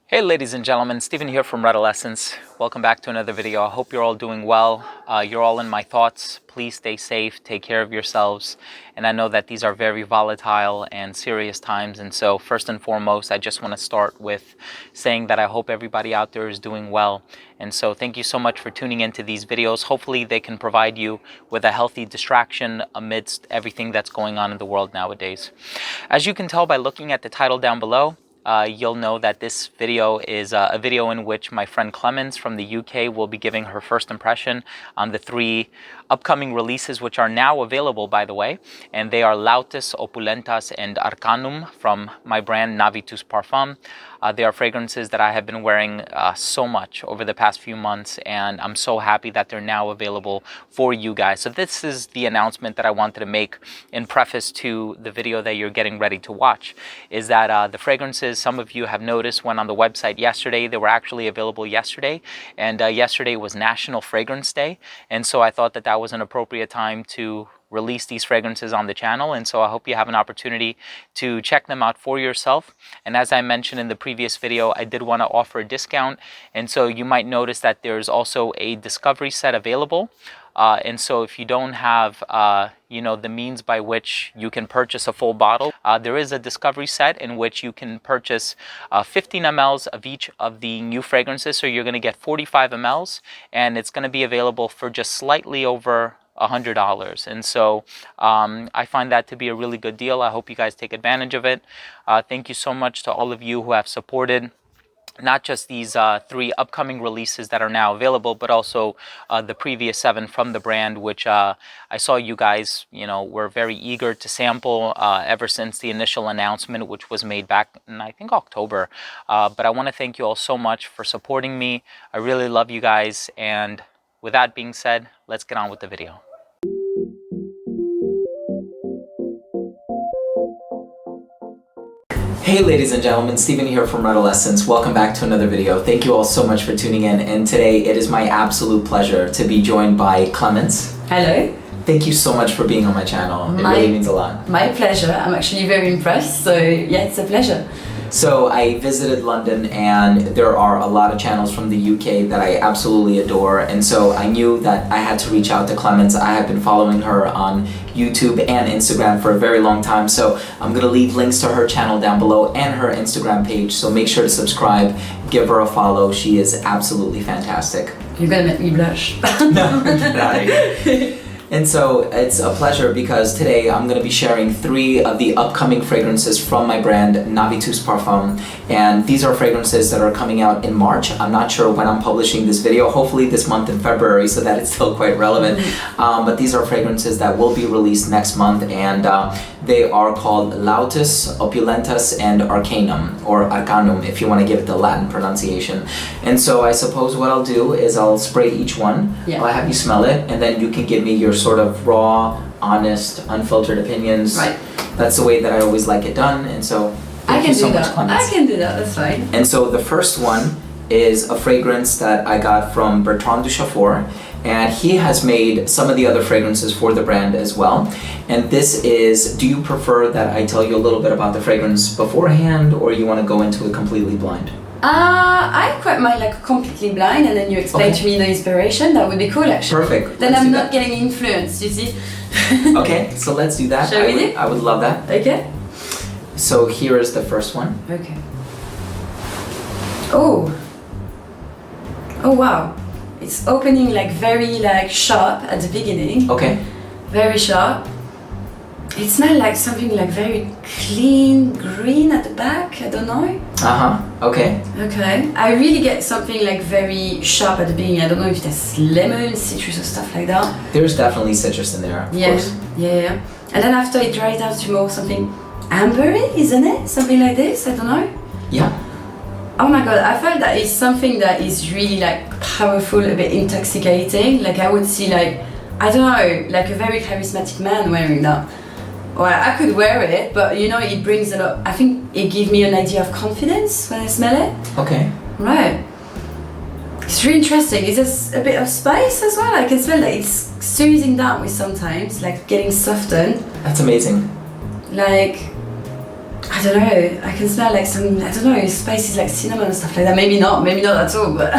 Hey ladies and gentlemen, Stephen here from Redolessence. Welcome back to another video. I hope you're all doing well. You're all in my thoughts. Please stay safe, take care of yourselves. And I know that these are very volatile and serious times. And so first and foremost, I just want to start with saying that I hope everybody out there is doing well. And so thank you so much for tuning into these videos. Hopefully they can provide you with a healthy distraction amidst everything that's going on in the world nowadays. As you can tell by looking at the title down below, you'll know that this video is a video in which my friend Clemence from the UK will be giving her first impression on the 3 upcoming releases, which are now available, by the way. And they are Lotus, Opulentus, and Arcanum from my brand Navitus Parfums. They are fragrances that I have been wearing so much over the past few months, and I'm so happy that they're now available for you guys. So this is the announcement that I wanted to make in preface to the video that you're getting ready to watch, is that the fragrances, some of you have noticed, went on the website yesterday. They were actually available yesterday, and yesterday was National Fragrance Day, and so I thought that that was an appropriate time to release these fragrances on the channel. And so I hope you have an opportunity to check them out for yourself. And as I mentioned in the previous video, I did want to offer a discount, and so you might notice that there's also a discovery set available. And so if you don't have the means by which you can purchase a full bottle, there is a discovery set in which you can purchase 15 mLs of each of the new fragrances. So you're going to get 45 mLs, and it's going to be available for just slightly over $100. And so I find that to be a really good deal. I hope you guys take advantage of it. Thank you so much to all of you who have supported not just these 3 upcoming releases that are now available, but also the previous 7 from the brand, which I saw you guys, were very eager to sample ever since the initial announcement, which was made back in, I think, October. But I want to thank you all so much for supporting me. I really love you guys. And with that being said, let's get on with the video. Hey ladies and gentlemen, Stephen here from Redolessence. Welcome back to another video. Thank you all so much for tuning in, and today it is my absolute pleasure to be joined by Clemence. Hello. Thank you so much for being on my channel. It really means a lot. My pleasure. I'm actually very impressed, so yeah, it's a pleasure. So I visited London, and there are a lot of channels from the UK that I absolutely adore, and so I knew that I had to reach out to Clemence. I have been following her on YouTube and Instagram for a very long time, so I'm going to leave links to her channel down below and her Instagram page, so make sure to subscribe, give her a follow. She is absolutely fantastic. You're going to make me blush. No, get out of here. And so it's a pleasure because today I'm going to be sharing 3 of the upcoming fragrances from my brand Navitus Parfums, and these are fragrances that are coming out in March. I'm not sure when I'm publishing this video, hopefully this month in February, so that it's still quite relevant. But these are fragrances that will be released next month, and they are called Lotus, Opulentus, and Arcanum, or Arcanum if you want to give it the Latin pronunciation. And so I suppose what I'll do is I'll spray each one. Yeah. I'll have you smell it, and then you can give me your sort of raw, honest, unfiltered opinions. Right. That's the way that I always like it done, and so thank you so much, Clemence. I can do that, that's fine. And so the first one is a fragrance that I got from Bertrand Duchaufour, and he has made some of the other fragrances for the brand as well. And this is, do you prefer that I tell you a little bit about the fragrance beforehand, or you want to go into it completely blind? I quite mind like completely blind, and then you explain to me the inspiration. That would be cool, actually. Perfect. Then I'm not getting influenced, you see. Okay, so let's do that. Shall we do? I would love that. Okay. So here is the first one. Okay. Oh. Oh wow. It's opening like very sharp at the beginning. Okay. Very sharp. It smells like something like very clean green at the back. I don't know. Okay. Okay. I really get something like very sharp at the beginning. I don't know if there's lemon, citrus, or stuff like that. There's definitely citrus in there. Of course. Yeah. And then after it dries out to more something ambery, isn't it? Something like this. I don't know. Yeah. Oh my god, I felt that it's something that is really powerful, a bit intoxicating. Like I would see I don't know, like a very charismatic man wearing that. Or I could wear it, but it brings a lot. I think it gives me an idea of confidence when I smell it. Okay. Right. It's really interesting. It's just a bit of spice as well. I can smell that it's soothing down with sometimes, like getting softened. That's amazing. Like, I don't know, I can smell like some, I don't know, spices like cinnamon and stuff like that. Maybe not at all, but...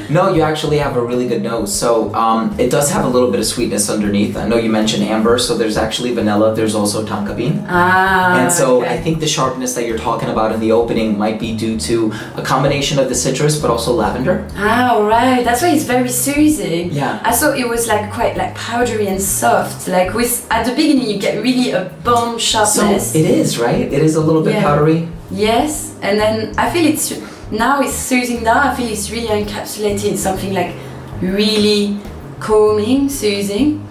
No, you actually have a really good nose. So it does have a little bit of sweetness underneath. I know you mentioned amber, so there's actually vanilla, there's also tonka bean. And so okay. I think the sharpness that you're talking about in the opening might be due to a combination of the citrus, but also lavender. Right, that's why it's very soothing. Yeah. I thought it was like quite like powdery and soft. Like with, at the beginning you get really a bomb sharpness. So it is, right? It is a little bit powdery. Yes, and then I feel it's now it's soothing down. I feel it's really encapsulated in something like really calming, soothing.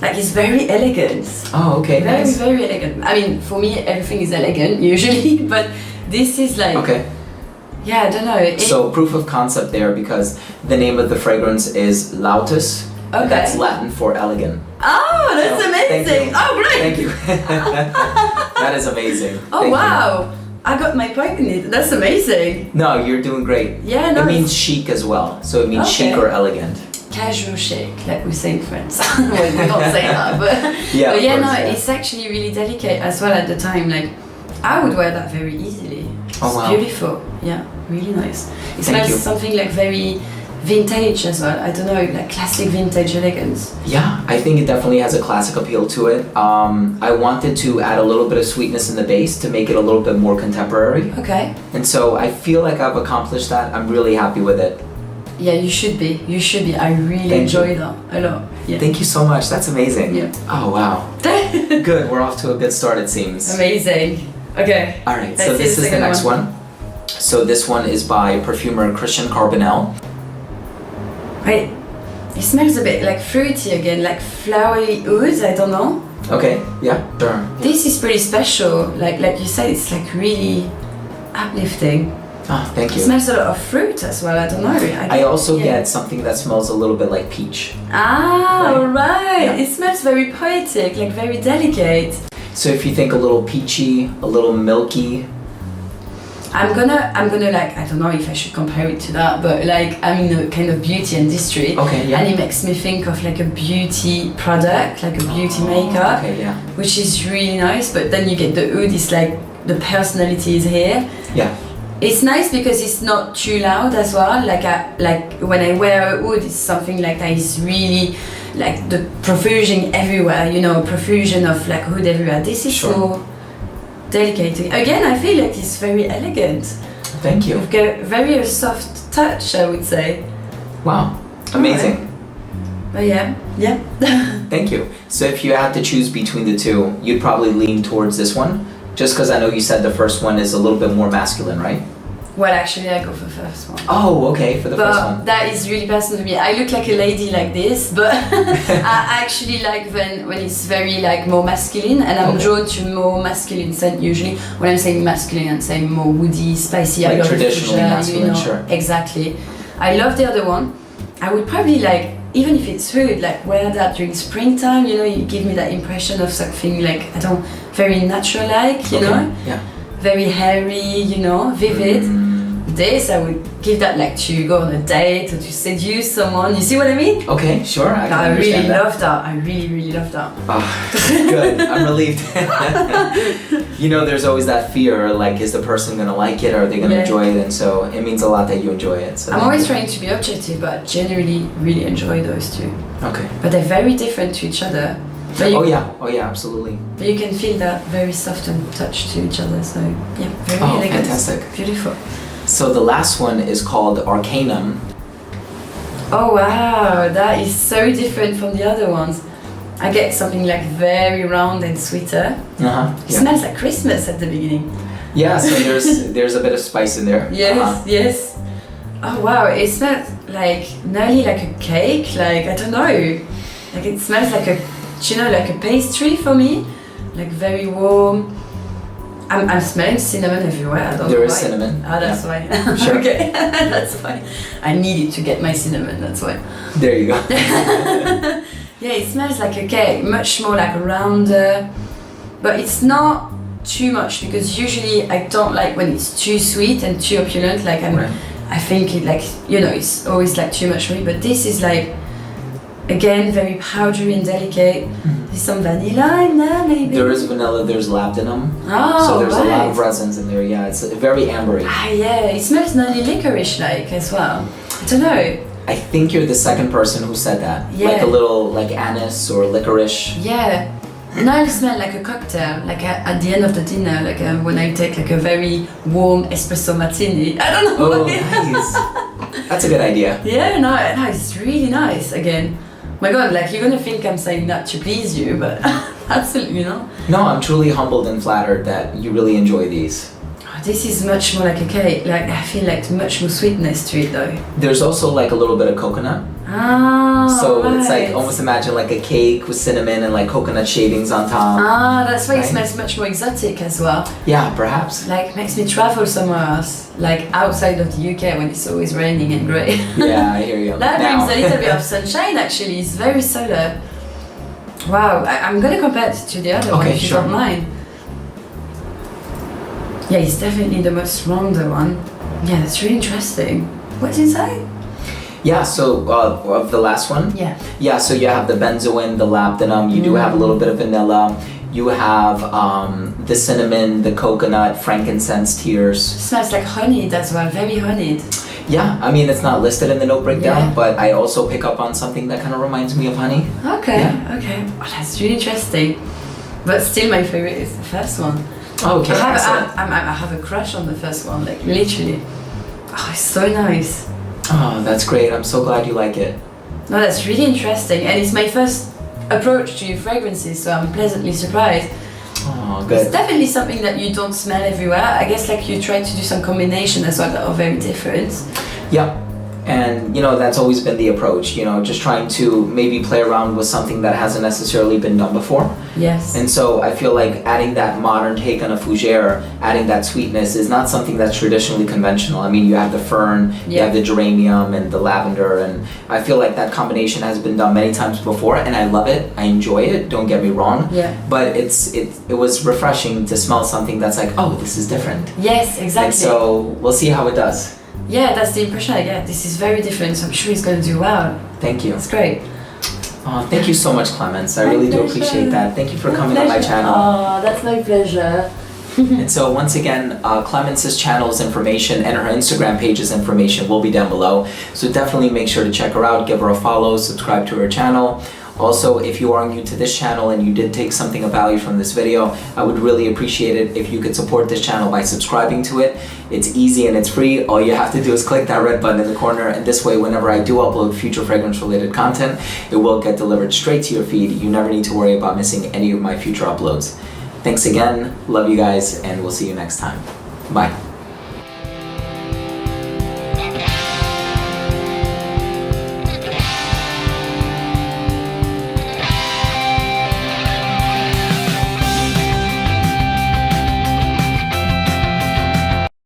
Like it's very elegant. Oh, okay, very, nice. Very elegant. I mean, for me, everything is elegant usually, but this is like. Okay. Yeah, I don't know. So proof of concept there, because the name of the fragrance is Lotus. Okay. That's Latin for elegant. Oh, that's So, amazing! Oh, great! Thank you. That is amazing. Oh, Thank wow! you. I got my point in it. That's amazing. No, you're doing great. Yeah, no. It means chic as well. So it means chic or elegant. Casual chic, like we say in France. Well, we don't say that, but Yeah, but of course, it's actually really delicate as well at the time. Like, I would wear that very easily. It's beautiful. Yeah, really nice. It smells something like very vintage as well. I don't know, like classic vintage elegance. Yeah, I think it definitely has a classic appeal to it. I wanted to add a little bit of sweetness in the base to make it a little bit more contemporary. Okay. And so I feel like I've accomplished that. I'm really happy with it. Yeah, you should be. You should be. I really enjoy that a lot. Yeah. Thank you so much. That's amazing. Yeah. Oh, wow. Good. We're off to a good start, it seems. Amazing. Okay. All right. So this is the next one. So this one is by perfumer Christian Carbonell. Wait. It smells a bit like fruity again, like flowery oud. I don't know. Okay. Yeah. Sure. This is pretty special. Like you said, it's like really uplifting. Ah, thank you. It smells a lot of fruit as well. I don't know. I also get something that smells a little bit like peach. Ah, right. Yeah. It smells very poetic, like very delicate. So if you think a little peachy, a little milky. I'm gonna like, I don't know if I should compare it to that, but like I'm in a kind of beauty industry. Okay, yeah. And it makes me think of like a beauty product, like a beauty makeup. Okay, yeah. Which is really nice, but then you get the oud, it's like the personality is here. Yeah. It's nice because it's not too loud as well. Like when I wear a oud, it's something like that is really like the profusion everywhere. You know, profusion of like oud everywhere. This is so delicate. Again, I feel like it's very elegant. Thank you. You've got very soft touch, I would say. Wow, amazing. Right. But yeah. Thank you. So if you had to choose between the two, you'd probably lean towards this one. Just because I know you said the first one is a little bit more masculine, right? Well, actually, I go for the first one. Oh, okay, for the first one. But that is really personal to me. I look like a lady like this, but I actually like when it's very like more masculine, and I'm drawn to more masculine scent usually. When I'm saying masculine, I'm saying more woody, spicy. Like I love traditionally masculine, sure. Exactly. I love the other one. I would probably like, even if it's food, like wear that during springtime. You know, you give me that impression of something like very natural-like. You know. Yeah. Very hairy, you know, vivid. This I would give that like to go on a date or to seduce someone. You see what I mean? Okay, sure. I really love that. I really love that. Oh, good. I'm relieved. You know, there's always that fear, like, is the person gonna like it? Are they gonna enjoy it? And so it means a lot that you enjoy it. So I'm always trying to be objective, but I generally really enjoy those two. Okay. But they're very different to each other. Oh yeah, absolutely. But you can feel that very soft and touch to each other. So yeah, very elegant. Fantastic. Beautiful. So the last one is called Arcanum. Oh wow, that is so different from the other ones. I get something like very round and sweeter. It smells like Christmas at the beginning. Yeah, so there's a bit of spice in there. Yes. Oh wow, it smells like nearly like a cake. Like I don't know, like it smells like like a pastry for me. Like very warm. I'm smelling cinnamon everywhere. I don't know why. There is cinnamon. Ah, that's why. Sure. Okay, that's why. I needed to get my cinnamon. That's why. There you go. Yeah, it smells like a cake, much more like rounder, but it's not too much because usually I don't like when it's too sweet and too opulent. Like I think it like it's always like too much for me. But this is like Again, very powdery and delicate. There's some vanilla in there, maybe? There is vanilla, there's labdanum. Oh, so there's a lot of right. resins in there, yeah. It's very ambery. Ah, yeah, it smells nearly licorice-like as well. I don't know. I think you're the second person who said that. Yeah. Like a little, like anise or licorice. Yeah. Now it smells like a cocktail, like at the end of the dinner, like when I take like a very warm espresso martini. I don't know. Oh, nice. That's a good idea. Yeah, no, it's really nice. Again, my God, like you're gonna think I'm saying that to please you, but absolutely not. No, I'm truly humbled and flattered that you really enjoy these. Oh, this is much more like a cake. Like I feel like much more sweetness to it though. There's also like a little bit of coconut. Ah, So right. it's like almost imagine like a cake with cinnamon and like coconut shavings on top. Ah, that's why Right? it smells much more exotic as well. Yeah, perhaps. Like makes me travel somewhere else, like outside of the UK when it's always raining and grey. Yeah, I hear you. That Now. brings a little bit of sunshine actually. It's very solar. Wow, I'm gonna compare it to the other one Okay, if you sure. don't mind. Yeah, it's definitely the most rounder one. Yeah, that's really interesting. What's inside? Yeah, so of the last one? Yeah. Yeah, so you have the benzoin, the labdanum, you do have a little bit of vanilla, you have the cinnamon, the coconut, frankincense tears. Smells like honeyed as well, very honeyed. Yeah, I mean, it's not listed in the note breakdown, Yeah. but I also pick up on something that kind of reminds me of honey. Okay, Yeah. okay. Oh, that's really interesting. But still my favorite is the first one. Okay, excellent. I have a crush on the first one, like literally. Oh, it's so nice. Oh, that's great. I'm so glad you like it. No, that's really interesting, and it's my first approach to fragrances, so I'm pleasantly surprised. Oh, It's good. definitely something that you don't smell everywhere. I guess like you try to do some combination as well that are very different. Yeah. And, you know, that's always been the approach, you know, just trying to maybe play around with something that hasn't necessarily been done before. Yes. And so I feel like adding that modern take on a fougere, adding that sweetness is not something that's traditionally conventional. I mean, you have the fern, you Yeah. have the geranium and the lavender, and I feel like that combination has been done many times before, and I love it. I enjoy it, don't get me wrong. Yeah. But it was refreshing to smell something that's like, oh, this is different. Yes, exactly. And so we'll see how it does. Yeah, that's the impression I get. This is very different, so I'm sure it's going to do well. Thank you. It's great. Oh, thank you so much, Clemence. I My really do pleasure. appreciate that. Thank you for My coming on my pleasure. channel. Oh, that's my pleasure. And so once again, Clemence's channel's information and her Instagram page's information will be down below. So definitely make sure to check her out, give her a follow, subscribe to her channel. Also, if you are new to this channel and you did take something of value from this video, I would really appreciate it if you could support this channel by subscribing to it. It's easy and it's free. All you have to do is click that red button in the corner, and this way, whenever I do upload future fragrance related content, it will get delivered straight to your feed. You never need to worry about missing any of my future uploads. Thanks again, love you guys, and we'll see you next time. Bye.